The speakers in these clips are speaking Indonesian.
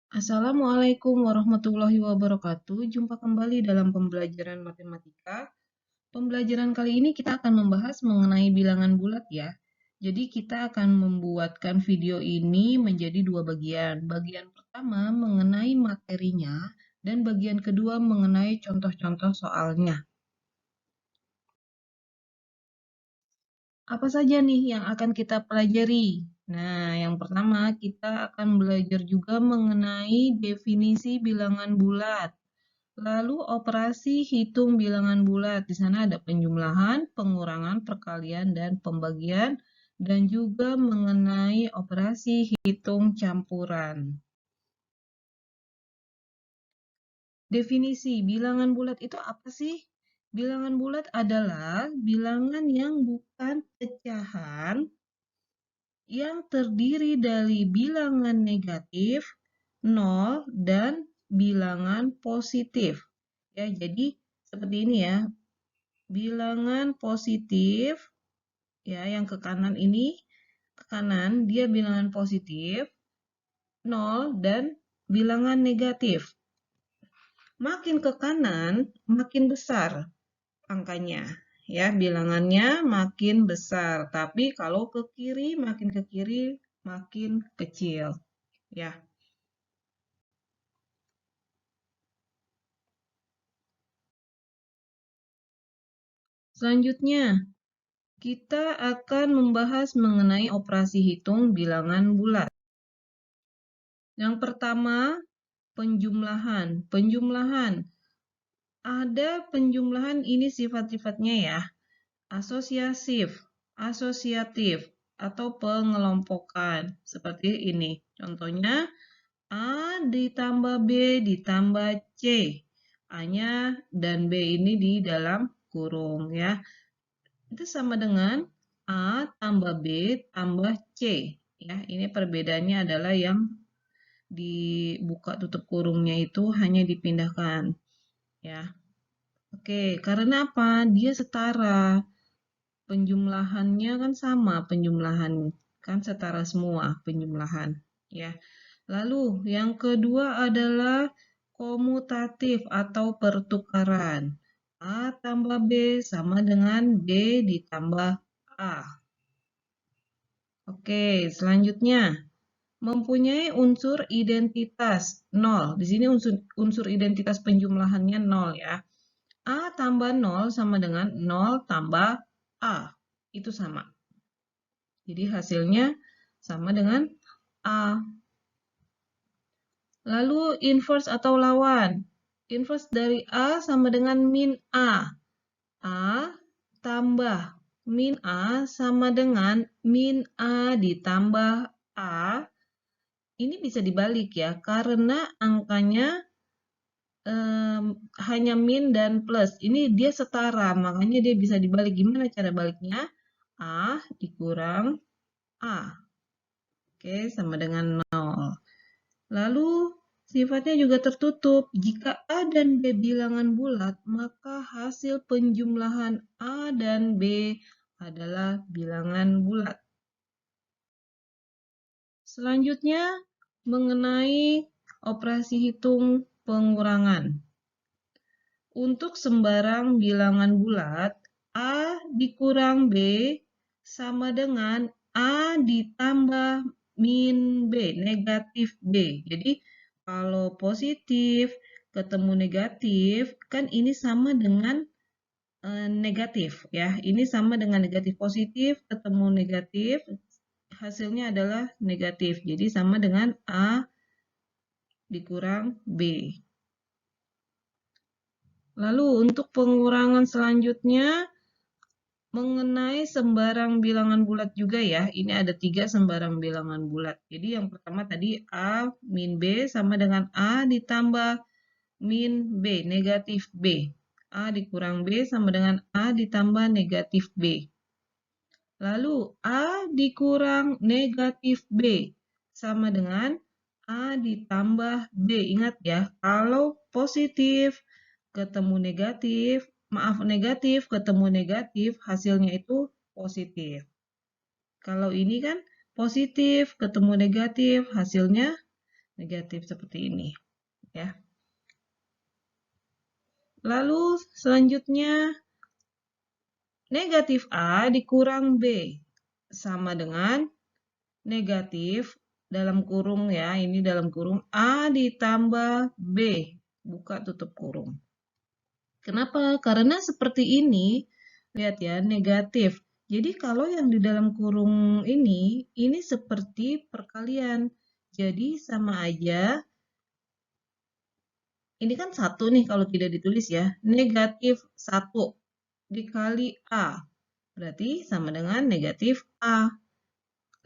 Assalamualaikum warahmatullahi wabarakatuh. Jumpa kembali dalam pembelajaran matematika. Pembelajaran kali ini kita akan membahas mengenai bilangan bulat ya. Jadi kita akan membuatkan video ini menjadi dua bagian. Bagian pertama mengenai materinya dan bagian kedua mengenai contoh-contoh soalnya. Apa saja nih yang akan kita pelajari? Nah, yang pertama kita akan belajar juga mengenai definisi bilangan bulat. Lalu operasi hitung bilangan bulat. Di sana ada penjumlahan, pengurangan, perkalian, dan pembagian. Dan juga mengenai operasi hitung campuran. Definisi bilangan bulat itu apa sih? Bilangan bulat adalah bilangan yang bukan pecahan yang terdiri dari bilangan negatif, nol, dan bilangan positif. Ya, jadi seperti ini ya. Bilangan positif, ya, yang ke kanan ini, ke kanan dia bilangan positif, nol, dan bilangan negatif. Makin ke kanan, makin besar angkanya. Ya, bilangannya makin besar. Tapi kalau ke kiri, makin kecil. Ya. Selanjutnya, kita akan membahas mengenai operasi hitung bilangan bulat. Yang pertama, penjumlahan. Penjumlahan. Ada penjumlahan ini sifat-sifatnya ya. Asosiatif, asosiatif, atau pengelompokan. Seperti ini. Contohnya, A ditambah B ditambah C. A-nya dan B ini di dalam kurung ya. Itu sama dengan A tambah B tambah C. Ya, ini perbedaannya adalah yang dibuka tutup kurungnya itu hanya dipindahkan. Ya. Oke, karena apa? Dia setara. Penjumlahannya kan sama, penjumlahan kan setara semua penjumlahan, ya. Lalu yang kedua adalah komutatif atau pertukaran. A tambah B sama dengan B ditambah A. Oke, selanjutnya mempunyai unsur identitas 0. Di sini unsur identitas penjumlahannya 0 ya. A tambah 0 sama dengan 0 tambah A. Itu sama. Jadi hasilnya sama dengan A. Lalu inverse atau lawan. Inverse dari A sama dengan min A. A tambah min A sama dengan min A ditambah A. Ini bisa dibalik ya, karena angkanya hanya min dan plus. Ini dia setara, makanya dia bisa dibalik. Gimana cara baliknya? A dikurang A. Oke, sama dengan 0. Lalu sifatnya juga tertutup. Jika A dan B bilangan bulat, maka hasil penjumlahan A dan B adalah bilangan bulat. Selanjutnya, mengenai operasi hitung pengurangan. Untuk sembarang bilangan bulat, A dikurang B sama dengan A ditambah min B, negatif B. Jadi, kalau positif ketemu negatif, kan ini sama dengan negatif ya. Ini sama dengan negatif, positif ketemu negatif, hasilnya adalah negatif. Jadi sama dengan A dikurang B. Lalu untuk pengurangan selanjutnya mengenai sembarang bilangan bulat juga ya. Ini ada 3 sembarang bilangan bulat. Jadi yang pertama tadi A min B sama dengan A ditambah min B, negatif B. A dikurang B sama dengan A ditambah negatif B. Lalu A dikurang negatif B sama dengan A ditambah B. Ingat ya, kalau positif ketemu negatif, negatif ketemu negatif, hasilnya itu positif. Kalau ini kan positif ketemu negatif, hasilnya negatif seperti ini, ya. Lalu selanjutnya negatif A dikurang B sama dengan negatif dalam kurung ya, ini dalam kurung A ditambah B, buka tutup kurung. Kenapa? Karena seperti ini, lihat ya, negatif. Jadi kalau yang di dalam kurung ini seperti perkalian. Jadi sama aja, ini kan 1 nih kalau tidak ditulis ya, negatif 1 dikali A. Berarti sama dengan negatif A.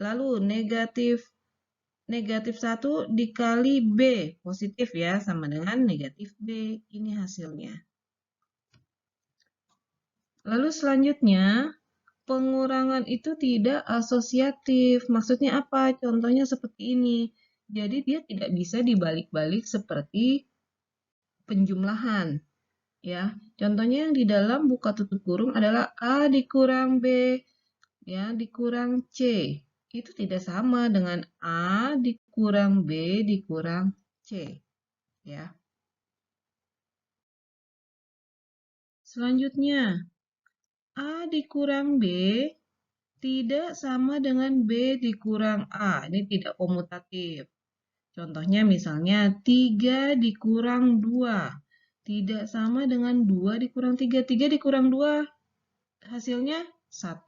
Lalu negatif 1 dikali B, positif ya, sama dengan negatif B. Ini hasilnya. Lalu selanjutnya, pengurangan itu tidak asosiatif. Maksudnya apa? Contohnya seperti ini. Jadi dia tidak bisa dibalik-balik seperti penjumlahan. Ya, contohnya yang di dalam buka tutup kurung adalah A dikurang B, ya, dikurang C. Itu tidak sama dengan A dikurang B dikurang C. Ya. Selanjutnya, A dikurang B tidak sama dengan B dikurang A. Ini tidak komutatif. Contohnya misalnya 3 dikurang 2. Tidak sama dengan 2 dikurang 3. 3 dikurang 2 hasilnya 1.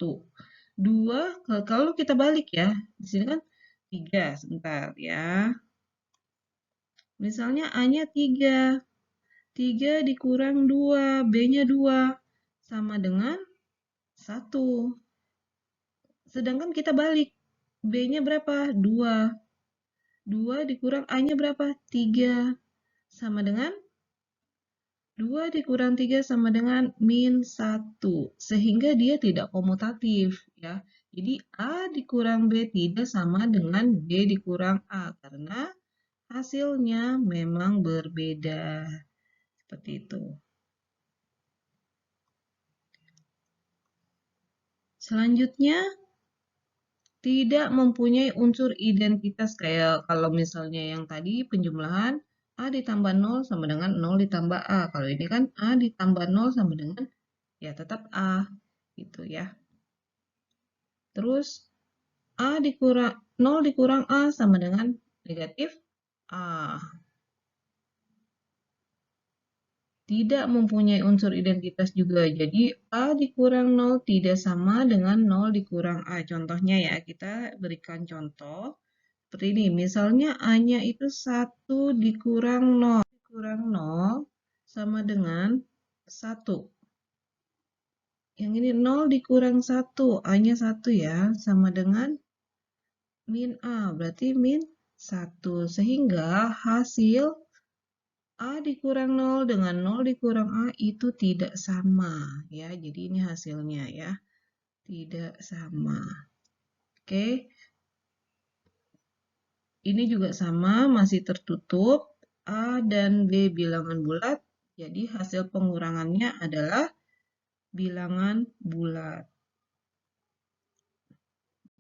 2, kalau kita balik ya, di sini kan 3, sebentar ya. Misalnya A-nya 3. 3 dikurang 2, B-nya 2. Sama dengan 1. Sedangkan kita balik. B-nya berapa? 2. 2 dikurang A-nya berapa? 3. Sama dengan 2 dikurang 3 sama dengan min 1. Sehingga dia tidak komutatif. Ya. Jadi A dikurang B tidak sama dengan B dikurang A. Karena hasilnya memang berbeda. Seperti itu. Selanjutnya, tidak mempunyai unsur identitas kayak kalau misalnya yang tadi penjumlahan A ditambah 0 sama dengan 0 ditambah A. Kalau ini kan A ditambah 0 sama dengan ya tetap A gitu ya. Terus A dikurang 0 dikurang A sama dengan negatif A. Tidak mempunyai unsur identitas juga. Jadi A dikurang 0 tidak sama dengan 0 dikurang A. Contohnya ya, kita berikan contoh. Seperti ini, misalnya A-nya itu 1 dikurang 0. Dikurang 0 sama dengan 1. Yang ini 0 dikurang 1, A-nya 1 ya, sama dengan min A, berarti min 1. Sehingga hasil A dikurang 0 dengan 0 dikurang A itu tidak sama. Ya, jadi ini hasilnya ya, tidak sama. Oke. Ini juga sama, masih tertutup. A dan B bilangan bulat. Jadi hasil pengurangannya adalah bilangan bulat.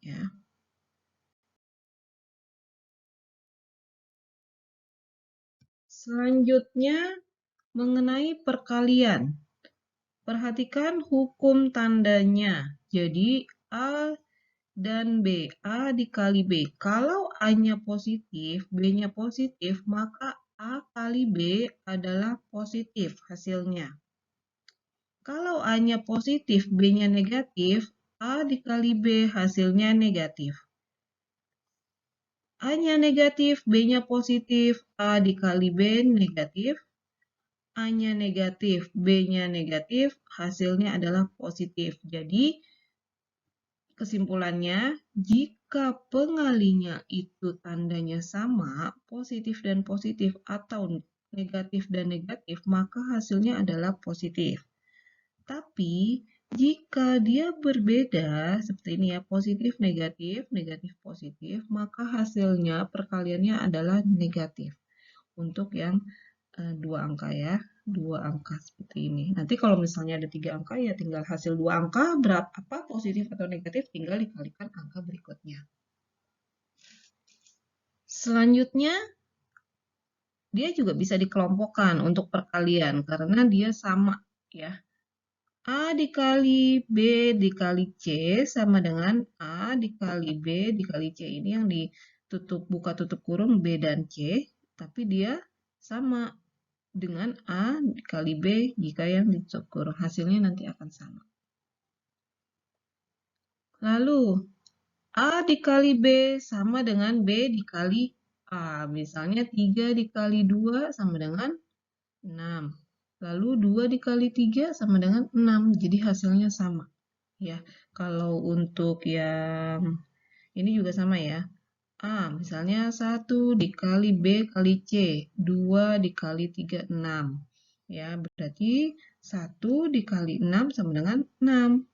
Ya. Selanjutnya mengenai perkalian. Perhatikan hukum tandanya. Jadi A dan B. A dikali B. Kalau A-nya positif, B-nya positif, maka A kali B adalah positif hasilnya. Kalau A-nya positif, B-nya negatif, A dikali B hasilnya negatif. A-nya negatif, B-nya positif, A dikali B negatif. A-nya negatif, B-nya negatif, hasilnya adalah positif. Jadi, kesimpulannya, jika pengalinya itu tandanya sama, positif dan positif, atau negatif dan negatif, maka hasilnya adalah positif. Tapi, jika dia berbeda, seperti ini ya, positif, negatif, negatif, positif, maka hasilnya perkaliannya adalah negatif. Untuk yang 2 angka ya, 2 angka seperti ini. Nanti kalau misalnya ada 3 angka ya tinggal hasil 2 angka berapa positif atau negatif tinggal dikalikan angka berikutnya. Selanjutnya dia juga bisa dikelompokkan untuk perkalian karena dia sama ya. A dikali B dikali C sama dengan A dikali B dikali C. Ini yang ditutup buka tutup kurung B dan C, tapi dia sama dengan A dikali B jika yang ditutup kurung. Hasilnya nanti akan sama. Lalu A dikali B sama dengan B dikali A. Misalnya 3 dikali 2 sama dengan 6. Lalu 2 dikali 3 sama dengan 6. Jadi hasilnya sama. Ya, kalau untuk yang ini juga sama ya. A, misalnya 1 dikali B kali C. 2 dikali 3, 6. Ya, berarti 1 dikali 6 sama dengan 6.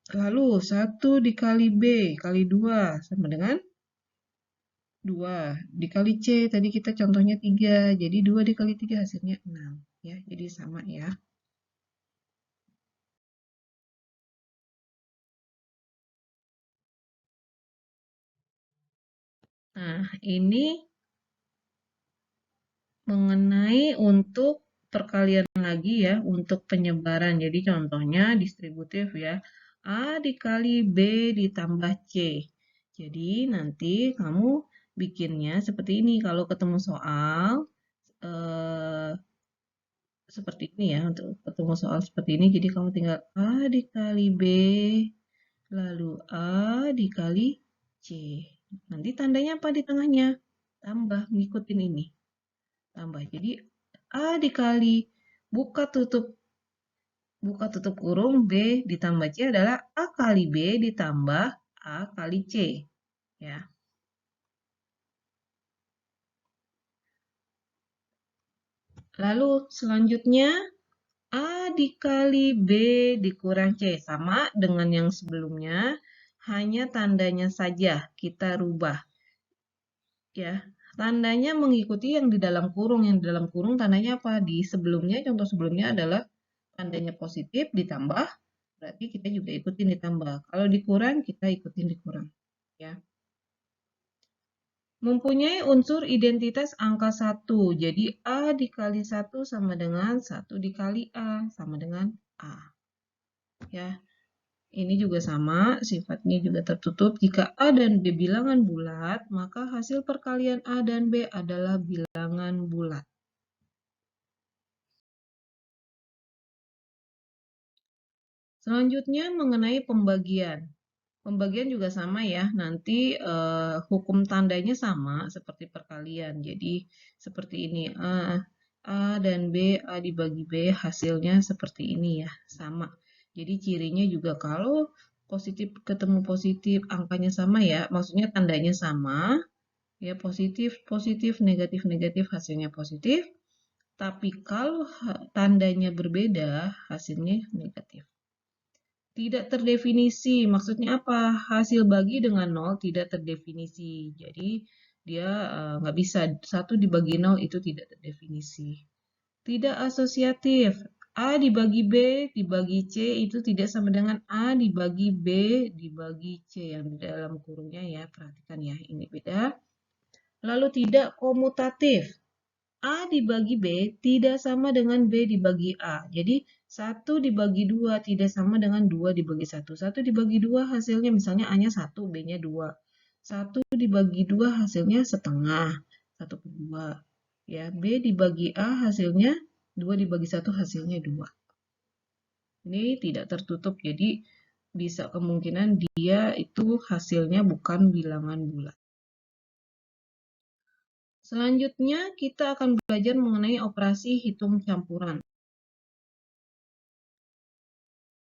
Lalu 1 dikali B kali 2 sama dengan 2. Dikali C, tadi kita contohnya 3. Jadi 2 dikali 3 hasilnya 6. Ya, jadi sama ya. Nah, ini mengenai untuk perkalian lagi ya, untuk penyebaran. Jadi contohnya distributif ya. A dikali B ditambah C. Jadi nanti kamu bikinnya seperti ini. Kalau ketemu soal, seperti ini ya. Untuk ketemu soal seperti ini, jadi kamu tinggal A dikali B, lalu A dikali C. Nanti tandanya apa di tengahnya? Tambah, ngikutin ini. Tambah. Jadi A dikali buka tutup kurung B ditambah C adalah A kali B ditambah A kali C. Ya. Lalu selanjutnya A dikali B dikurang C. Sama dengan yang sebelumnya, hanya tandanya saja kita rubah. Ya, tandanya mengikuti yang di dalam kurung. Yang di dalam kurung tandanya apa? Di sebelumnya, contoh sebelumnya adalah tandanya positif ditambah, berarti kita juga ikutin ditambah. Kalau dikurang, kita ikutin dikurang. Ya. Mempunyai unsur identitas angka 1. Jadi A dikali 1 sama dengan 1 dikali A, sama dengan A. Ya. Ini juga sama, sifatnya juga tertutup. Jika A dan B bilangan bulat, maka hasil perkalian A dan B adalah bilangan bulat. Selanjutnya mengenai pembagian. Pembagian juga sama ya, nanti hukum tandanya sama seperti perkalian. Jadi seperti ini, A dan B, A dibagi B, hasilnya seperti ini ya, sama. Jadi cirinya juga kalau positif ketemu positif, angkanya sama ya, maksudnya tandanya sama, ya positif, positif, negatif, negatif, hasilnya positif. Tapi kalau tandanya berbeda, hasilnya negatif. Tidak terdefinisi, maksudnya apa? Hasil bagi dengan 0 tidak terdefinisi. Jadi dia nggak bisa, 1 dibagi 0 itu tidak terdefinisi. Tidak asosiatif, A dibagi B dibagi C itu tidak sama dengan A dibagi B dibagi C yang di dalam kurungnya ya, perhatikan ya, ini beda. Lalu tidak komutatif, A dibagi B tidak sama dengan B dibagi A. Jadi 1 dibagi 2 tidak sama dengan 2 dibagi 1. 1 dibagi 2 hasilnya misalnya A-nya 1, B-nya 2. 1 dibagi 2 hasilnya setengah, 1 per 2. Ya, B dibagi A hasilnya 2 dibagi 1 hasilnya 2. Ini tidak tertutup, jadi bisa kemungkinan dia itu hasilnya bukan bilangan bulat. Selanjutnya, kita akan belajar mengenai operasi hitung campuran.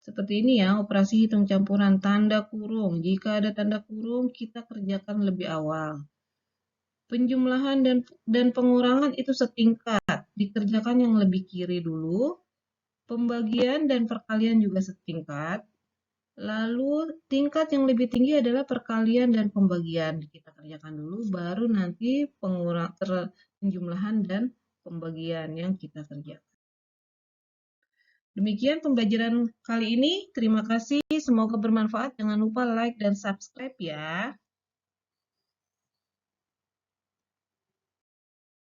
Seperti ini ya, operasi hitung campuran tanda kurung. Jika ada tanda kurung, kita kerjakan lebih awal. Penjumlahan dan pengurangan itu setingkat. Dikerjakan yang lebih kiri dulu. Pembagian dan perkalian juga setingkat. Lalu tingkat yang lebih tinggi adalah perkalian dan pembagian. Kita kerjakan dulu, baru nanti penjumlahan dan pembagian yang kita kerjakan. Demikian pembelajaran kali ini. Terima kasih. Semoga bermanfaat. Jangan lupa like dan subscribe ya.